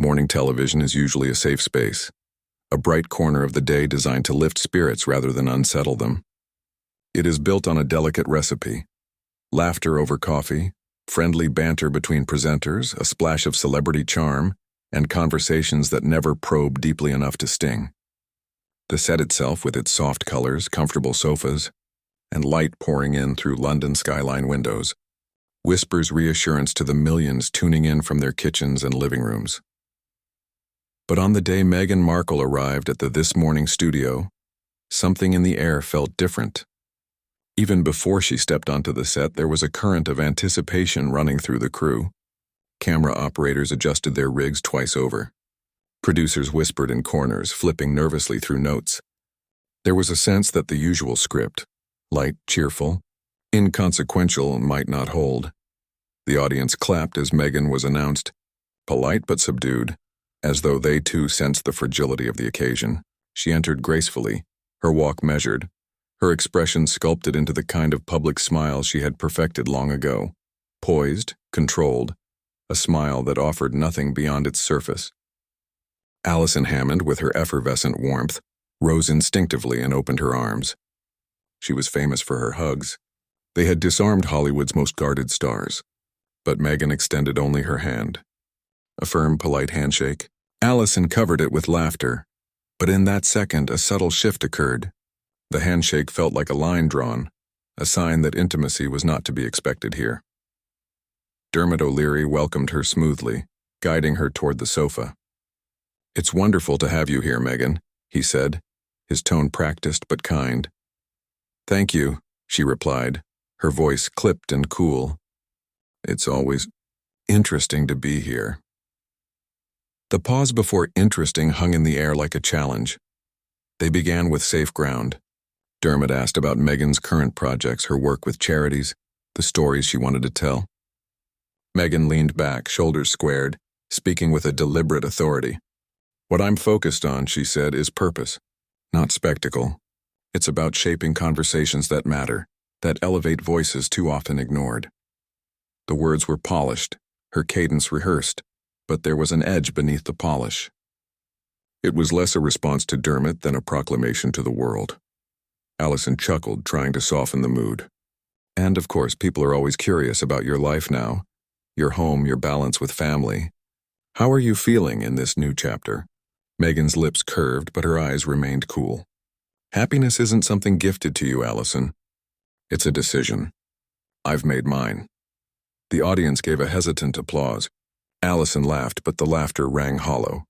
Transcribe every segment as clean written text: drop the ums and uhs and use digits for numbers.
Morning television is usually a safe space, a bright corner of the day designed to lift spirits rather than unsettle them. It is built on a delicate recipe: laughter over coffee, friendly banter between presenters, a splash of celebrity charm, and conversations that never probe deeply enough to sting. The set itself, with its soft colors, comfortable sofas, and light pouring in through London skyline windows, whispers reassurance to the millions tuning in from their kitchens and living rooms. But on the day Meghan Markle arrived at the This Morning studio, something in the air felt different. Even before she stepped onto the set, there was a current of anticipation running through the crew. Camera operators adjusted their rigs twice over. Producers whispered in corners, flipping nervously through notes. There was a sense that the usual script, light, cheerful, inconsequential, might not hold. The audience clapped as Meghan was announced, polite but subdued, as though they too sensed the fragility of the occasion. She entered gracefully, her walk measured, her expression sculpted into the kind of public smile she had perfected long ago, poised, controlled, a smile that offered nothing beyond its surface. Allison Hammond, with her effervescent warmth, rose instinctively and opened her arms. She was famous for her hugs. They had disarmed Hollywood's most guarded stars. But Meghan extended only her hand. A firm, polite handshake. Allison covered it with laughter. But in that second, a subtle shift occurred. The handshake felt like a line drawn, a sign that intimacy was not to be expected here. Dermot O'Leary welcomed her smoothly, guiding her toward the sofa. "It's wonderful to have you here, Meghan," he said, his tone practiced but kind. "Thank you," she replied, her voice clipped and cool. "It's always interesting to be here." The pause before interesting hung in the air like a challenge. They began with safe ground. Dermot asked about Meghan's current projects, her work with charities, the stories she wanted to tell. Meghan leaned back, shoulders squared, speaking with a deliberate authority. "What I'm focused on," she said, "is purpose, not spectacle. It's about shaping conversations that matter, that elevate voices too often ignored." The words were polished, her cadence rehearsed, but there was an edge beneath the polish. It was less a response to Dermot than a proclamation to the world. Allison chuckled, trying to soften the mood. "And of course, people are always curious about your life now, your home, your balance with family. How are you feeling in this new chapter?" Meghan's lips curved, but her eyes remained cool. "Happiness isn't something gifted to you, Allison. It's a decision. I've made mine." The audience gave a hesitant applause. Allison laughed, but the laughter rang hollow.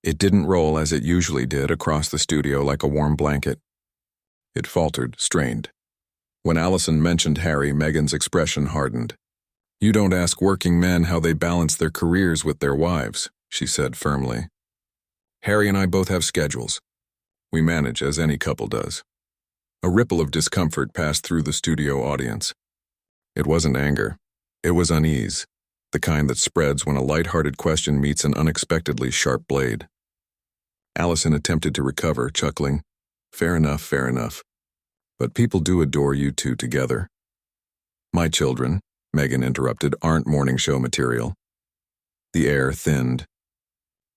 It didn't roll as it usually did across the studio like a warm blanket. It faltered, strained. When Allison mentioned Harry, Meghan's expression hardened. "You don't ask working men how they balance their careers with their wives," she said firmly. "Harry and I both have schedules. We manage as any couple does." A ripple of discomfort passed through the studio audience. It wasn't anger. It was unease, the kind that spreads when a light-hearted question meets an unexpectedly sharp blade. Allison attempted to recover, chuckling, "Fair enough, fair enough. But people do adore you two together." "My children," Meghan interrupted, "aren't morning show material." The air thinned.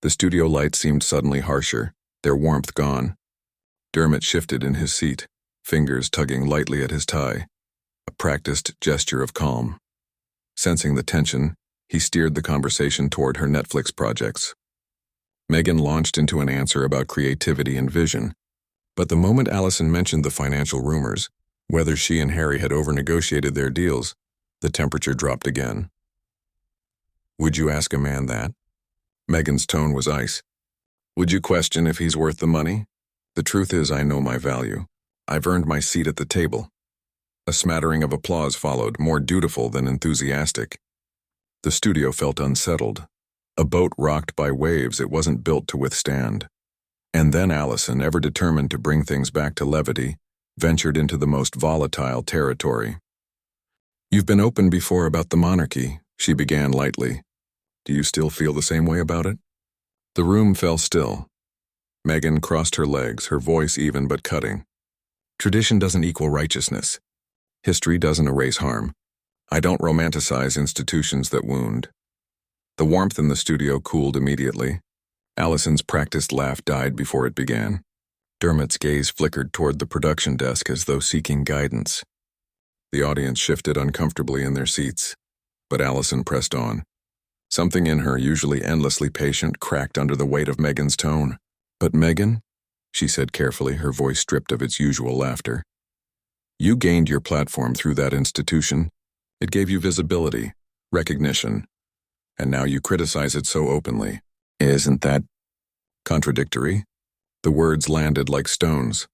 The studio lights seemed suddenly harsher, their warmth gone. Dermot shifted in his seat, fingers tugging lightly at his tie, a practiced gesture of calm. Sensing the tension, he steered the conversation toward her Netflix projects. Meghan launched into an answer about creativity and vision, but the moment Allison mentioned the financial rumors, whether she and Harry had overnegotiated their deals, the temperature dropped again. "Would you ask a man that?" Meghan's tone was ice. "Would you question if he's worth the money? The truth is, I know my value. I've earned my seat at the table." A smattering of applause followed, more dutiful than enthusiastic. The studio felt unsettled. A boat rocked by waves it wasn't built to withstand. And then Allison, ever determined to bring things back to levity, ventured into the most volatile territory. "You've been open before about the monarchy," she began lightly. "Do you still feel the same way about it?" The room fell still. Meghan crossed her legs, her voice even but cutting. "Tradition doesn't equal righteousness. History doesn't erase harm. I don't romanticize institutions that wound." The warmth in the studio cooled immediately. Allison's practiced laugh died before it began. Dermot's gaze flickered toward the production desk as though seeking guidance. The audience shifted uncomfortably in their seats, but Allison pressed on. Something in her, usually endlessly patient, cracked under the weight of Meghan's tone. "But Meghan," she said carefully, her voice stripped of its usual laughter, "you gained your platform through that institution. It gave you visibility, recognition, and now you criticize it so openly. Isn't that contradictory?" The words landed like stones.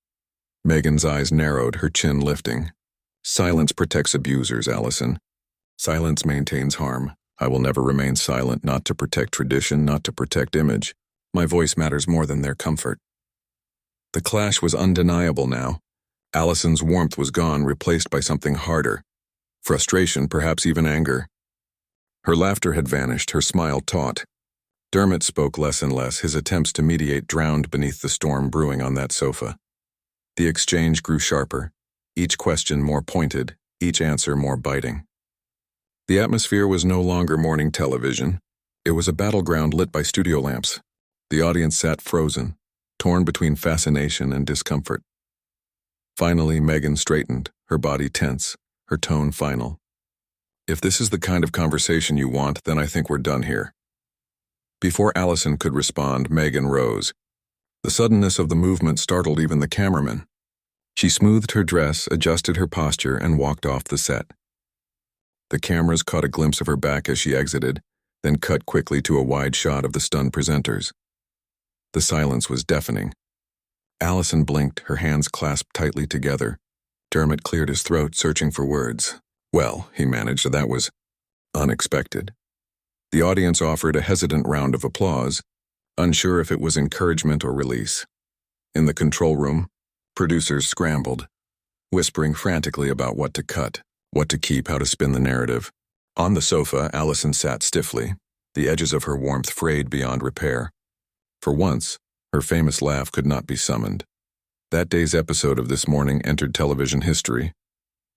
Meghan's eyes narrowed, her chin lifting. "Silence protects abusers, Allison. Silence maintains harm. I will never remain silent, not to protect tradition, not to protect image. My voice matters more than their comfort." The clash was undeniable now. Allison's warmth was gone, replaced by something harder. Frustration, perhaps even anger. Her laughter had vanished, her smile taut. Dermot spoke less and less, his attempts to mediate drowned beneath the storm brewing on that sofa. The exchange grew sharper, each question more pointed, each answer more biting. The atmosphere was no longer morning television. It was a battleground lit by studio lamps. The audience sat frozen, torn between fascination and discomfort. Finally, Meghan straightened, her body tense, her tone final. "If this is the kind of conversation you want, then I think we're done here." Before Allison could respond, Meghan rose. The suddenness of the movement startled even the cameraman. She smoothed her dress, adjusted her posture, and walked off the set. The cameras caught a glimpse of her back as she exited, then cut quickly to a wide shot of the stunned presenters. The silence was deafening. Allison blinked, her hands clasped tightly together. Dermot cleared his throat, searching for words. "Well," he managed, "that was unexpected." The audience offered a hesitant round of applause, unsure if it was encouragement or release. In the control room, producers scrambled, whispering frantically about what to cut, what to keep, how to spin the narrative. On the sofa, Allison sat stiffly, the edges of her warmth frayed beyond repair. For once, her famous laugh could not be summoned. That day's episode of This Morning entered television history,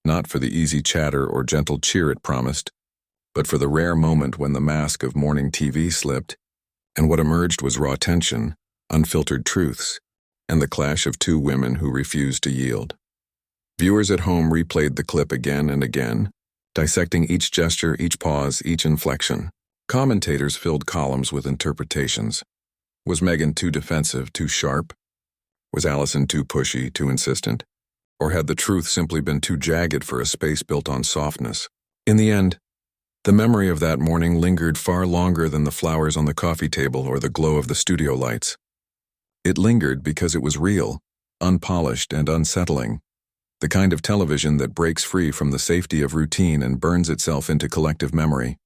not for the easy chatter or gentle cheer it promised, but for the rare moment when the mask of morning TV slipped, and what emerged was raw tension, unfiltered truths, and the clash of two women who refused to yield. Viewers at home replayed the clip again and again, dissecting each gesture, each pause, each inflection. Commentators filled columns with interpretations. Was Meghan too defensive, too sharp? Was Allison too pushy, too insistent? Or had the truth simply been too jagged for a space built on softness? In the end, the memory of that morning lingered far longer than the flowers on the coffee table or the glow of the studio lights. It lingered because it was real, unpolished, and unsettling, the kind of television that breaks free from the safety of routine and burns itself into collective memory.